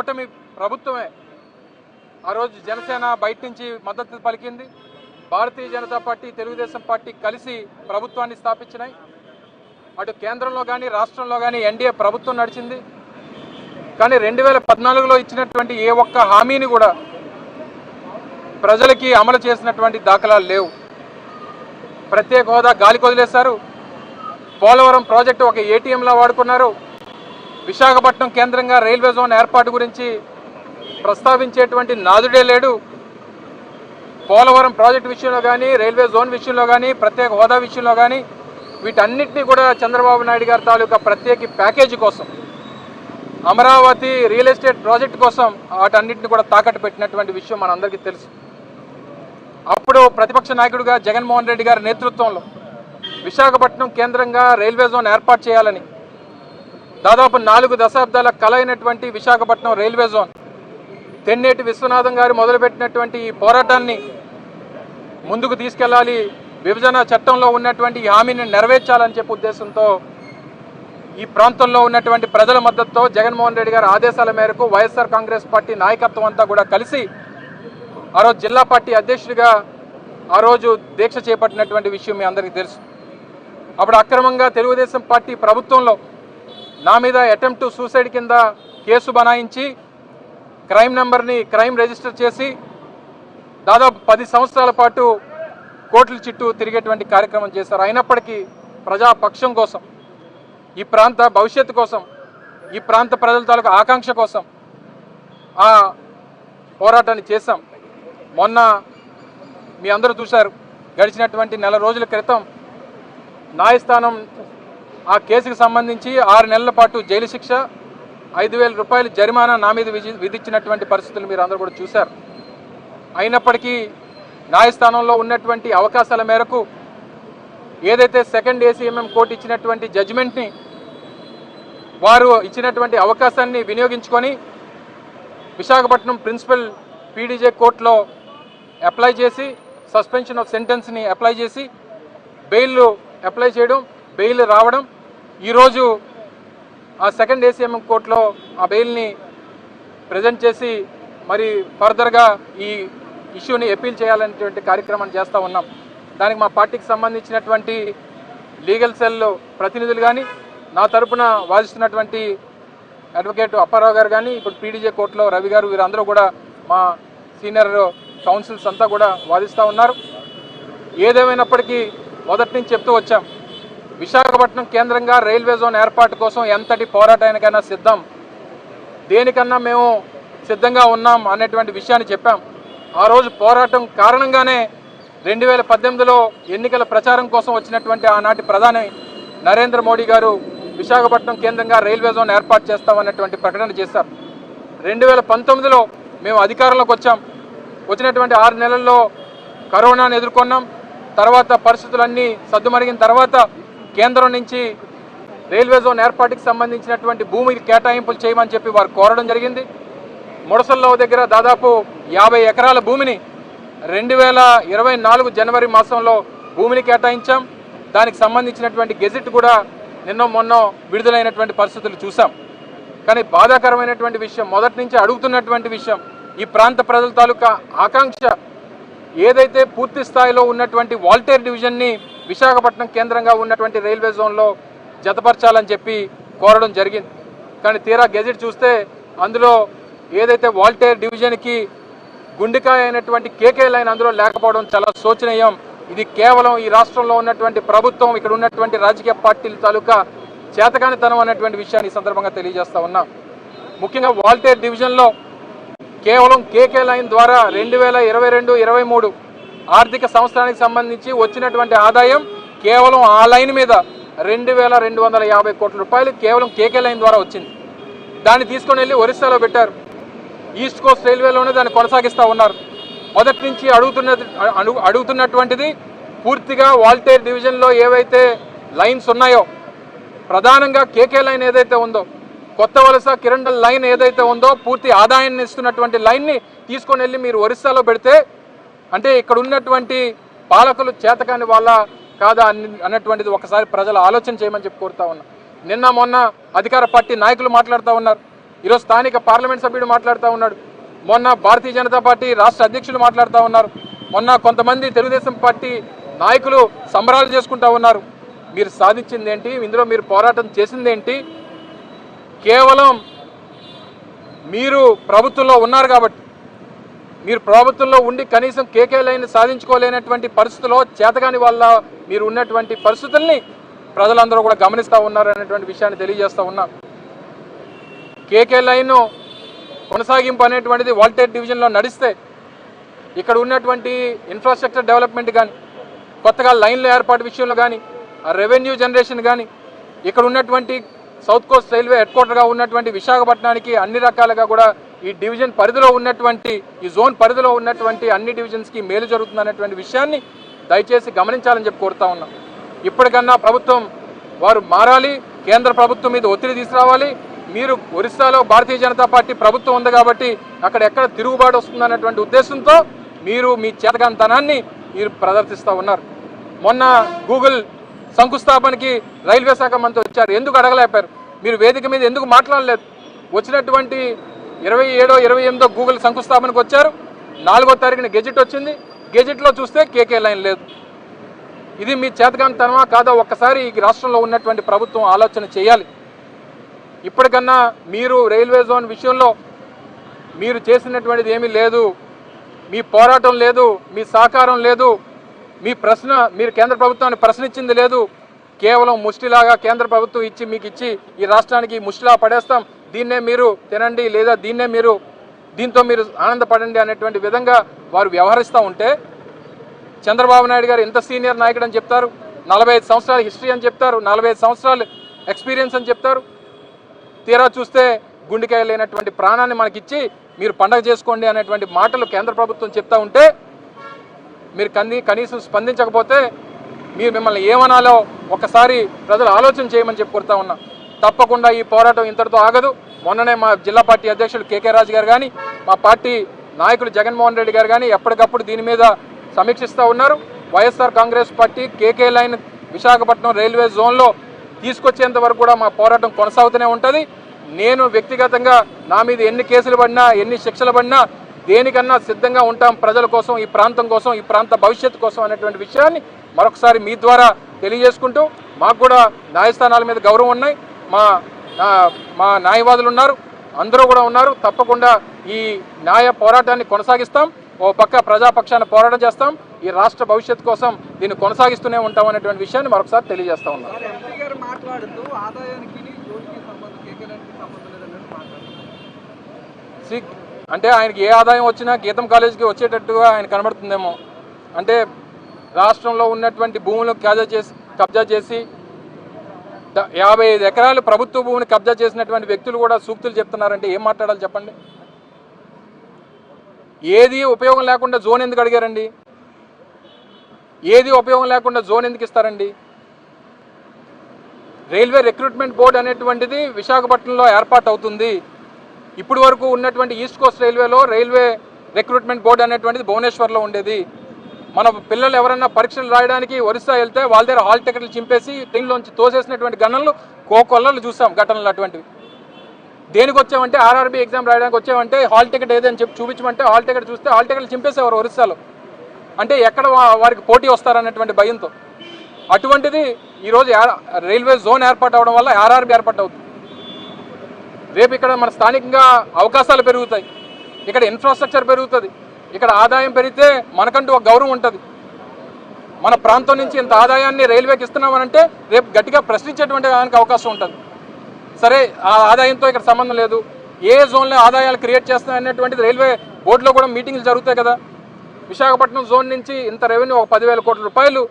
కూటమి ప్రభుత్వమే ఆ రోజు జనసేన బయట నుంచి మద్దతు పలికింది. భారతీయ జనతా పార్టీ, తెలుగుదేశం పార్టీ కలిసి ప్రభుత్వాన్ని స్థాపించినాయి. అటు కేంద్రంలో కానీ రాష్ట్రంలో కానీ ఎన్డీఏ ప్రభుత్వం నడిచింది. కానీ 2014లో ఇచ్చినటువంటి ఏ ఒక్క హామీని కూడా ప్రజలకి అమలు చేసినటువంటి దాఖలాలు లేవు. ప్రత్యేక హోదా గాలికి వదిలేశారు. పోలవరం ప్రాజెక్టు ఒక ఏటీఎంలా వాడుకున్నారు. విశాఖపట్నం కేంద్రంగా రైల్వే జోన్ ఏర్పాటు గురించి ప్రస్తావించేటువంటి నాదుడే లేడు. పోలవరం ప్రాజెక్టు విషయంలో కానీ, రైల్వే జోన్ విషయంలో కానీ, ప్రత్యేక హోదా విషయంలో కానీ వీటన్నిటినీ కూడా చంద్రబాబు నాయుడు గారి తాలూకా ప్రత్యేక ప్యాకేజీ కోసం, అమరావతి రియల్ ఎస్టేట్ ప్రాజెక్టు కోసం వాటన్నిటిని కూడా తాకట్టు పెట్టినటువంటి విషయం మనందరికీ తెలుసు. అప్పుడు ప్రతిపక్ష నాయకుడిగా జగన్మోహన్ రెడ్డి గారి నేతృత్వంలో విశాఖపట్నం కేంద్రంగా రైల్వే జోన్ ఏర్పాటు చేయాలని దాదాపు 4 దశాబ్దాల కల అయినటువంటి విశాఖపట్నం రైల్వే జోన్, తెన్నేటి విశ్వనాథం గారు మొదలుపెట్టినటువంటి ఈ పోరాటాన్ని ముందుకు తీసుకెళ్లాలి, విభజన చట్టంలో ఉన్నటువంటి ఈ హామీని నెరవేర్చాలని చెప్పే ఉద్దేశంతో ఈ ప్రాంతంలో ఉన్నటువంటి ప్రజల మద్దతుతో జగన్మోహన్ రెడ్డి గారి ఆదేశాల మేరకు వైఎస్ఆర్ కాంగ్రెస్ పార్టీ నాయకత్వం అంతా కూడా కలిసి ఆ రోజు జిల్లా పార్టీ అధ్యక్షుడిగా ఆ రోజు దీక్ష చేపట్టినటువంటి విషయం మీ అందరికీ తెలుసు. అప్పుడు అక్రమంగా తెలుగుదేశం పార్టీ ప్రభుత్వంలో నా మీద అటెంప్ట్ టు సూసైడ్ కింద కేసు బనాయించి క్రైమ్ రిజిస్టర్ చేసి దాదాపు 10 సంవత్సరాల పాటు కోర్టుల చుట్టూ తిరిగేటువంటి కార్యక్రమం చేశారు. అయినప్పటికీ ప్రజాపక్షం కోసం, ఈ ప్రాంత భవిష్యత్తు కోసం, ఈ ప్రాంత ప్రజల తాలూకు ఆకాంక్ష కోసం ఆ పోరాటాన్ని చేశాం. మొన్న మీ అందరూ చూశారు, గడిచినటువంటి నెల రోజుల క్రితం న్యాయస్థానం ఆ కేసుకు సంబంధించి 6 నెలల పాటు జైలు శిక్ష, 5,000 రూపాయల జరిమానా నా మీద విధించినటువంటి పరిస్థితులు మీరు అందరూ కూడా చూశారు. అయినప్పటికీ న్యాయస్థానంలో ఉన్నటువంటి అవకాశాల మేరకు ఏదైతే సెకండ్ ఏసీఎంఎం కోర్టు ఇచ్చినటువంటి జడ్జిమెంట్ని, వారు ఇచ్చినటువంటి అవకాశాన్ని వినియోగించుకొని విశాఖపట్నం ప్రిన్సిపల్ పీడీజే కోర్టులో అప్లై చేసి సస్పెన్షన్ ఆఫ్ సెంటెన్స్ని అప్లై చేసి బెయిల్ అప్లై చేయడం, బెయిల్ రావడం, ఈరోజు ఆ సెకండ్ ఏసీఎంఎం కోర్టులో ఆ బెయిల్ని ప్రజెంట్ చేసి మరి ఫర్దర్గా ఈ ఇష్యూని అపీల్ చేయాలనేటువంటి కార్యక్రమాన్ని చేస్తూ ఉన్నాం. దానికి మా పార్టీకి సంబంధించినటువంటి లీగల్ సెల్ ప్రతినిధులు కానీ, నా తరపున వాదిస్తున్నటువంటి అడ్వకేట్ అప్పారావు గారు కానీ, ఇప్పుడు పీడీజే కోర్టులో రవి గారు, వీరందరూ కూడా మా సీనియర్ కౌన్సిల్స్ అంతా కూడా వాదిస్తూ ఉన్నారు. ఏదేమైనప్పటికీ మొదటి నుంచి చెప్తూ వచ్చాం, విశాఖపట్నం కేంద్రంగా రైల్వే జోన్ ఏర్పాటు కోసం ఎంతటి పోరాటానికైనా సిద్ధం, దేనికన్నా మేము సిద్ధంగా ఉన్నాం అనేటువంటి విషయాన్ని చెప్పాం. ఆ రోజు పోరాటం కారణంగానే 2018లో ఎన్నికల ప్రచారం కోసం వచ్చినటువంటి ఆనాటి ప్రధాని నరేంద్ర మోడీ గారు విశాఖపట్నం కేంద్రంగా రైల్వే జోన్ ఏర్పాటు చేస్తామన్నటువంటి ప్రకటన చేశారు. 2019లో మేము అధికారంలోకి వచ్చాం. వచ్చినటువంటి 6 నెలల్లో కరోనాను ఎదుర్కొన్నాం. తర్వాత పరిస్థితులన్నీ సద్దుమరిగిన తర్వాత కేంద్రం నుంచి రైల్వే జోన్ ఏర్పాటుకి సంబంధించినటువంటి భూమి కేటాయింపులు చేయమని చెప్పి వారు కోరడం జరిగింది. ముడసల్లో దగ్గర దాదాపు 50 ఎకరాల భూమిని 2024 జనవరి మాసంలో భూమిని కేటాయించాం. దానికి సంబంధించినటువంటి గెజిట్ కూడా మొన్న విడుదలైనటువంటి పరిస్థితులు చూసాం. కానీ బాధాకరమైనటువంటి విషయం, మొదటి నుంచి అడుగుతున్నటువంటి విషయం, ఈ ప్రాంత ప్రజల తాలూకా ఆకాంక్ష ఏదైతే పూర్తి స్థాయిలో ఉన్నటువంటి వాల్టేర్ డివిజన్ని విశాఖపట్నం కేంద్రంగా ఉన్నటువంటి రైల్వే జోన్లో జతపరచాలని చెప్పి కోరడం జరిగింది. కానీ తీరా గెజిట్ చూస్తే అందులో ఏదైతే వాల్టేర్ డివిజన్కి గుండెకాయ అయినటువంటి కేకే లైన్ అందులో లేకపోవడం చాలా శోచనీయం. ఇది కేవలం ఈ రాష్ట్రంలో ఉన్నటువంటి ప్రభుత్వం, ఇక్కడ ఉన్నటువంటి రాజకీయ పార్టీల తాలూకా చేతకానితనం అనేటువంటి విషయాన్ని ఈ సందర్భంగా తెలియజేస్తా ఉన్నాం. ముఖ్యంగా వాల్టేర్ డివిజన్లో కేవలం కేకే లైన్ ద్వారా 2022-23 ఆర్థిక సంవత్సరానికి సంబంధించి వచ్చినటువంటి ఆదాయం కేవలం ఆ లైన్ మీద 2,250 కోట్ల రూపాయలు కేవలం కేకే లైన్ ద్వారా వచ్చింది. దాన్ని తీసుకొని వెళ్ళి ఒరిస్సాలో పెట్టారు. ఈస్ట్ కోస్ట్ రైల్వేలోనే దాన్ని కొనసాగిస్తూ ఉన్నారు. మొదటి నుంచి అడుగుతున్నటువంటిది పూర్తిగా వాల్టేర్ డివిజన్లో ఏవైతే లైన్స్ ఉన్నాయో, ప్రధానంగా కేకే లైన్ ఏదైతే ఉందో, కొత్త వలస కిరండల్ లైన్ ఏదైతే ఉందో, పూర్తి ఆదాయాన్ని ఇస్తున్నటువంటి లైన్ని తీసుకొని వెళ్ళి మీరు ఒరిస్సాలో పెడితే అంటే ఇక్కడ ఉన్నటువంటి పాలకులు చేతకాని వాళ్ళ కాదా అన్నటువంటిది ఒకసారి ప్రజలు ఆలోచన చేయమని చెప్పి కోరుతా ఉన్నా. నిన్న మొన్న అధికార పార్టీ నాయకులు మాట్లాడుతూ ఉన్నారు, ఈరోజు స్థానిక పార్లమెంట్ సభ్యుడు మాట్లాడుతూ ఉన్నాడు, మొన్న భారతీయ జనతా పార్టీ రాష్ట్ర అధ్యక్షులు మాట్లాడుతూ ఉన్నారు, మొన్న కొంతమంది తెలుగుదేశం పార్టీ నాయకులు సంబరాలు చేసుకుంటూ ఉన్నారు. మీరు సాధించింది ఏంటి? ఇందులో మీరు పోరాటం చేసింది ఏంటి? కేవలం మీరు ప్రభుత్వంలో ఉన్నారు కాబట్టి, మీరు ప్రభుత్వంలో ఉండి కనీసం కేకే లైన్ సాధించుకోలేనటువంటి పరిస్థితుల్లో చేతగాని వల్ల మీరు ఉన్నటువంటి పరిస్థితుల్ని ప్రజలందరూ కూడా గమనిస్తూ ఉన్నారు అనేటువంటి విషయాన్ని తెలియజేస్తూ ఉన్నాం. కేకే లైన్ కొనసాగింపు అనేటువంటిది వాల్టేర్ డివిజన్లో నడిస్తే ఇక్కడ ఉన్నటువంటి ఇన్ఫ్రాస్ట్రక్చర్ డెవలప్మెంట్ కానీ, కొత్తగా లైన్ల ఏర్పాటు విషయంలో కానీ, రెవెన్యూ జనరేషన్ కానీ, ఇక్కడ ఉన్నటువంటి సౌత్ కోస్ట్ రైల్వే హెడ్ క్వార్టర్గా ఉన్నటువంటి విశాఖపట్నానికి అన్ని రకాలుగా కూడా ఈ డివిజన్ పరిధిలో ఉన్నటువంటి, ఈ జోన్ పరిధిలో ఉన్నటువంటి అన్ని డివిజన్స్కి మేలు జరుగుతుంది అనేటువంటి విషయాన్ని దయచేసి గమనించాలని చెప్పి కోరుతా ఉన్నాం. ఇప్పటికన్నా ప్రభుత్వం వారు మారాలి, కేంద్ర ప్రభుత్వం మీద ఒత్తిడి తీసుకురావాలి. మీరు ఒరిస్సాలో భారతీయ జనతా పార్టీ ప్రభుత్వం ఉంది కాబట్టి అక్కడ ఎక్కడ తిరుగుబాటు వస్తుందనేటువంటి ఉద్దేశంతో మీరు మీ చేతగాంతనాన్ని మీరు ప్రదర్శిస్తూ ఉన్నారు. మొన్న గూగుల్ శంకుస్థాపనకి రైల్వే శాఖ మంత్రి వచ్చారు, ఎందుకు అడగలేపారు? మీరు వేదిక మీద ఎందుకు మాట్లాడలేదు? వచ్చినటువంటి 27, 28 గూగుల్ శంకుస్థాపనకు వచ్చారు, 4వ తారీఖున గెజెట్ వచ్చింది, గెజెట్లో చూస్తే కేకే లైన్ లేదు. ఇది మీ చేతగాంతనమా కాదా? ఒక్కసారి ఈ రాష్ట్రంలో ఉన్నటువంటి ప్రభుత్వం ఆలోచన చేయాలి. ఇప్పటికన్నా మీరు రైల్వే జోన్ విషయంలో మీరు చేసినటువంటిది ఏమీ లేదు, మీ పోరాటం లేదు, మీ సహకారం లేదు, మీ ప్రశ్న మీరు కేంద్ర ప్రభుత్వాన్ని ప్రశ్నించింది లేదు. కేవలం ముష్టిలాగా కేంద్ర ప్రభుత్వం ఇచ్చి మీకు ఇచ్చి ఈ రాష్ట్రానికి ముష్టిలా పడేస్తాం, దీన్నే మీరు తినండి లేదా దీంతో మీరు ఆనందపడండి అనేటువంటి విధంగా వారు వ్యవహరిస్తూ ఉంటే, చంద్రబాబు నాయుడు గారు ఎంత సీనియర్ నాయకుడు అని చెప్తారు, 45 సంవత్సరాల హిస్టరీ అని చెప్తారు, 45 సంవత్సరాలు ఎక్స్పీరియన్స్ అని చెప్తారు. తీరా చూస్తే గుండెకాయ లేనటువంటి ప్రాణాన్ని మనకిచ్చి మీరు పండగ చేసుకోండి అనేటువంటి మాటలు కేంద్ర ప్రభుత్వం చెప్తా ఉంటే మీరు కనీసం స్పందించకపోతే మీరు మిమ్మల్ని ఏమనాలో ఒకసారి ప్రజలు ఆలోచన చేయమని చెప్పి కోరుతా ఉన్నా. తప్పకుండా ఈ పోరాటం ఇంతటితో ఆగదు. మొన్ననే మా జిల్లా పార్టీ అధ్యక్షులు కేకే రాజు గారు కానీ, మా పార్టీ నాయకులు జగన్మోహన్ రెడ్డి గారు కానీ ఎప్పటికప్పుడు దీని మీద సమీక్షిస్తూ ఉన్నారు. YSR Congress party KK line Visakhapatnam railway జోన్లో తీసుకొచ్చేంత వరకు కూడా మా పోరాటం కొనసాగుతూనే ఉంటుంది. నేను వ్యక్తిగతంగా నా మీద ఎన్ని కేసులు పడినా, ఎన్ని శిక్షలు పడినా దేనికన్నా సిద్ధంగా ఉంటాం. ప్రజల కోసం, ఈ ప్రాంతం కోసం, ఈ ప్రాంత భవిష్యత్తు కోసం అనేటువంటి విషయాన్ని మరొకసారి మీ ద్వారా తెలియజేసుకుంటూ, మాకు కూడా న్యాయస్థానాల మీద గౌరవం ఉన్నాయి, మా న్యాయవాదులు ఉన్నారు, అందరూ కూడా ఉన్నారు. తప్పకుండా ఈ న్యాయ పోరాటాన్ని కొనసాగిస్తాం. ఓ పక్క ప్రజాపక్షాన పోరాటం చేస్తాం, ఈ రాష్ట్ర భవిష్యత్తు కోసం దీన్ని కొనసాగిస్తూనే ఉంటాం అనేటువంటి విషయాన్ని మరొకసారి తెలియజేస్తా ఉన్నాం. అంటే ఆయనకి ఏ ఆదాయం వచ్చినా గీతం కాలేజీకి వచ్చేటట్టుగా ఆయన కనబడుతుందేమో. అంటే రాష్ట్రంలో ఉన్నటువంటి భూములను కబ్జా చేసి 55 ఎకరాలు ప్రభుత్వ భూమిని కబ్జా చేసినటువంటి వ్యక్తులు కూడా సూక్తులు చెప్తున్నారంటే ఏం మాట్లాడాలి చెప్పండి? ఏది ఉపయోగం లేకుండా జోన్ ఎందుకు అడిగారండి? ఏది ఉపయోగం లేకుండా జోన్ ఎందుకు ఇస్తారండి? రైల్వే రిక్రూట్మెంట్ బోర్డు అనేటువంటిది విశాఖపట్నంలో ఏర్పాటు అవుతుంది. ఇప్పటి వరకు ఉన్నటువంటి ఈస్ట్ కోస్ట్ రైల్వేలో రైల్వే రిక్రూట్మెంట్ బోర్డు అనేటువంటిది భువనేశ్వర్లో ఉండేది. మన పిల్లలు ఎవరైనా పరీక్షలు రాయడానికి ఒరిస్సా వెళ్తే వాళ్ళ దగ్గర హాల్ టికెట్లు చింపేసి ట్రైన్లోంచి తోసేసినటువంటి గణనలు కోకొల్లలు చూసాం, ఘటనలు అటువంటివి. దేనికి వచ్చామంటే ఆర్ఆర్బీ ఎగ్జామ్ రాయడానికి వచ్చామంటే హాల్ టికెట్ ఏదని చెప్పి చూపించమంటే హాల్ టికెట్ చూస్తే హాల్ టికెట్లు చింపేసేవారు ఒరిస్సాలో. అంటే ఎక్కడ వారికి పోటీ వస్తారన్నటువంటి భయంతో. అటువంటిది ఈరోజు రైల్వే జోన్ ఏర్పాటు అవడం వల్ల ఆర్ఆర్బీ ఏర్పాటు అవుతుంది. రేపు ఇక్కడ మన స్థానికంగా అవకాశాలు పెరుగుతాయి, ఇక్కడ ఇన్ఫ్రాస్ట్రక్చర్ పెరుగుతుంది, ఇక్కడ ఆదాయం పెరిగితే మనకంటూ ఒక గౌరవం ఉంటుంది. మన ప్రాంతం నుంచి ఇంత ఆదాయాన్ని రైల్వేకి ఇస్తున్నామనంటే రేపు గట్టిగా ప్రశ్నించేటువంటి దానికి అవకాశం ఉంటుంది. సరే, ఆ ఆదాయంతో ఇక్కడ సంబంధం లేదు, ఏ జోన్లో ఆదాయాలు క్రియేట్ చేస్తున్నాయనేటువంటిది రైల్వే బోర్డులో కూడా మీటింగ్లు జరుగుతాయి కదా. విశాఖపట్నం జోన్ నుంచి ఇంత రెవెన్యూ, ఒక 10,000 కోట్ల రూపాయలు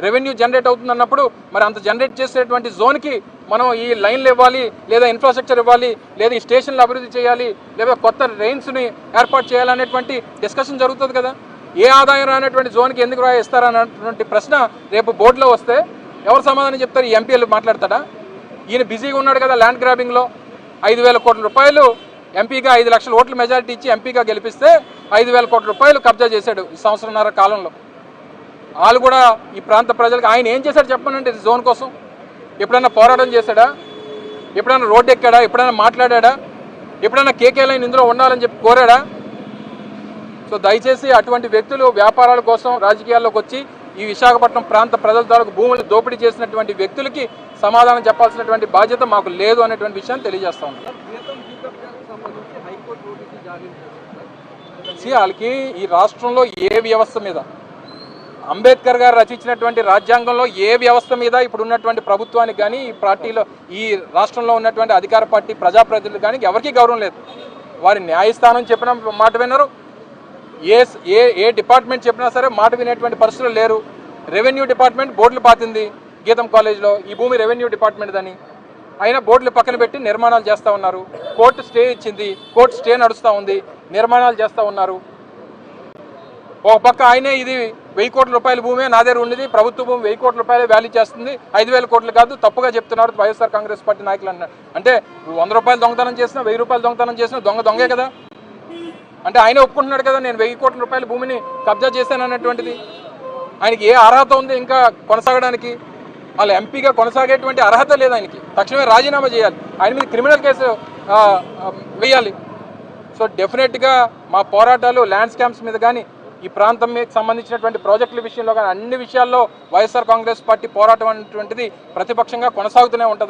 రెవెన్యూ జనరేట్ అవుతుంది అన్నప్పుడు మరి అంత జనరేట్ చేసేటువంటి జోన్కి మనం ఈ లైన్లు ఇవ్వాలి, లేదా ఇన్ఫ్రాస్ట్రక్చర్ ఇవ్వాలి, లేదా ఈ స్టేషన్లు అభివృద్ధి చేయాలి, లేదా కొత్త ట్రైన్స్ని ఏర్పాటు చేయాలనేటువంటి డిస్కషన్ జరుగుతుంది కదా. ఏ ఆదాయం రానటువంటి జోన్కి ఎందుకు ఇస్తారన్నటువంటి ప్రశ్న రేపు బోర్డులో వస్తే ఎవరు సమాధానం చెప్తారు? ఈ ఎంపీలు మాట్లాడతాడా? ఈయన బిజీగా ఉన్నాడు కదా ల్యాండ్ గ్రాబింగ్లో. 5,000 కోట్ల రూపాయలు ఎంపీగా 5 లక్షల ఓట్ల మెజారిటీ ఇచ్చి ఎంపీగా గెలిపిస్తే 5,000 కోట్ల రూపాయలు కబ్జా చేశాడు ఈ సంవత్సరంన్నర కాలంలో. వాళ్ళు కూడా ఈ ప్రాంత ప్రజలకు ఆయన ఏం చేశాడు చెప్పనంటే జోన్ కోసం? ఎప్పుడైనా పోరాటం చేశాడా? ఎప్పుడైనా రోడ్డు ఎక్కాడా? ఎప్పుడైనా మాట్లాడా? ఎప్పుడైనా కేకే లైన్ ఇందులో ఉండాలని చెప్పి కోరాడా? సో దయచేసి అటువంటి వ్యక్తులు వ్యాపారాల కోసం రాజకీయాల్లోకి వచ్చి ఈ విశాఖపట్నం ప్రాంత ప్రజల తాలూకు భూములు దోపిడీ చేసినటువంటి వ్యక్తులకి సమాధానం చెప్పాల్సినటువంటి బాధ్యత మాకు లేదు అనేటువంటి విషయాన్ని తెలియజేస్తా ఉన్నాం. వాళ్ళకి ఈ రాష్ట్రంలో ఏ వ్యవస్థ మీద, అంబేద్కర్ గారు రచించినటువంటి రాజ్యాంగంలో ఏ వ్యవస్థ మీద ఇప్పుడు ఉన్నటువంటి ప్రభుత్వానికి కానీ ఈ పార్టీలో ఈ రాష్ట్రంలో ఉన్నటువంటి అధికార పార్టీ ప్రజాప్రతినిధులు కానీ ఎవరికీ గౌరవం లేదు. వారి న్యాయస్థానం చెప్పిన మాట వినరు, ఏ డిపార్ట్మెంట్ చెప్పినా సరే మాట వినేటువంటి పరిస్థితులు లేరు. రెవెన్యూ డిపార్ట్మెంట్ బోర్డులు పాతింది గీతం కాలేజ్లో, ఈ భూమి రెవెన్యూ డిపార్ట్మెంట్ అని, అయినా బోర్డులు పక్కన పెట్టి నిర్మాణాలు చేస్తూ ఉన్నారు. కోర్టు స్టే ఇచ్చింది, కోర్టు స్టే నడుస్తూ ఉంది, నిర్మాణాలు చేస్తూ ఉన్నారు. ఒక పక్క ఆయనే ఇది 1000 కోట్ల రూపాయల భూమే నా దగ్గర ఉండేది, ప్రభుత్వ భూమి 1000 కోట్ల రూపాయలు వాల్యూ చేస్తుంది, 5000 కోట్లు కాదు తప్పుగా చెప్తున్నారు వైఎస్ఆర్ కాంగ్రెస్ పార్టీ నాయకులు అన్నారు. అంటే 100 రూపాయలు దొంగతనం చేసినా 1000 రూపాయలు దొంగతనం చేసినా దొంగే కదా. అంటే ఆయన ఒప్పుకుంటున్నాడు కదా నేను 1000 కోట్ల రూపాయల భూమిని కబ్జా చేశాను అన్నటువంటిది. ఆయనకి ఏ అర్హత ఉంది ఇంకా కొనసాగడానికి? వాళ్ళ ఎంపీగా కొనసాగేటువంటి అర్హత లేదు ఆయనకి. తక్షణమే రాజీనామా చేయాలి, ఆయన మీద క్రిమినల్ కేసు వేయాలి. సో డెఫినెట్గా మా పోరాటాలు ల్యాండ్ స్కామ్స్ మీద కానీ ఈ ప్రాంతం మీద సంబంధించినటువంటి ప్రాజెక్టుల విషయంలో కానీ అన్ని విషయాల్లో వైఎస్ఆర్ కాంగ్రెస్ పార్టీ పోరాటం అనేటువంటిది ప్రతిపక్షంగా కొనసాగుతూనే ఉంటుంది.